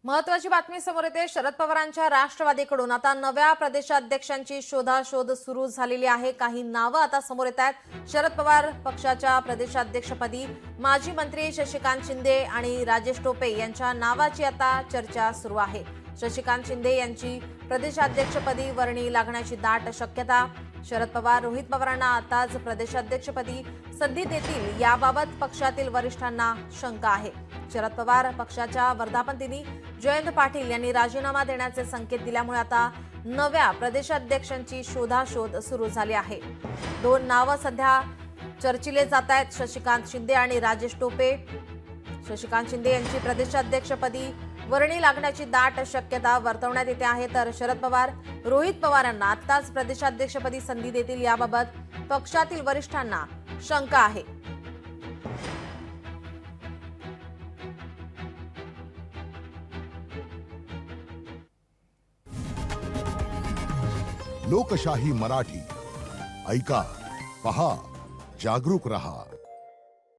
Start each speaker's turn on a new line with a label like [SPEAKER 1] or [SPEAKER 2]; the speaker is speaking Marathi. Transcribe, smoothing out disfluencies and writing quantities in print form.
[SPEAKER 1] महत्वाची बातमी समोर येते। शरद पवारांच्या राष्ट्रवादीकडून आता नव्या प्रदेशाध्यक्षांची शोधाशोध सुरू झालेली आहे। काही नावं आता समोर येत आहेत। शरद पवार पक्षाच्या प्रदेशाध्यक्षपदी माजी मंत्री शशिकांत शिंदे आणि राजेश टोपे यांच्या नावाची आता चर्चा सुरू आहे। शशिकांत शिंदे यांची प्रदेशाध्यक्षपदी वर्णी लागण्याची दाट शक्यता। शरद पवार रोहित पवारांना आताच प्रदेशाध्यक्षपदी संधी देतील याबाबत पक्षातील वरिष्ठांना शंका आहे। शरद पवार पक्षाच्या वर्धापन दिनी जयंत पाटील यांनी राजीनामा देण्याचे संकेत दिल्यामुळे आता नव्या प्रदेशाध्यक्षांची शोधाशोध सुरू झाली आहे। दोन नावं सध्या चर्चिले जात आहेत, शशिकांत शिंदे आणि राजेश टोपे। शशिकांत शिंदे यांची प्रदेशाध्यक्षपदी वर्णी लागण्याची दाट शक्यता वर्तवण्यात येते आहे, तर शरद पवार रोहित पवार यांना आताच प्रदेशाध्यक्षपदी संधी देतील याबाबत पक्षातील वरिष्ठांना शंका आहे।
[SPEAKER 2] लोकशाही मराठी ऐका, पहा, जागरूक रहा।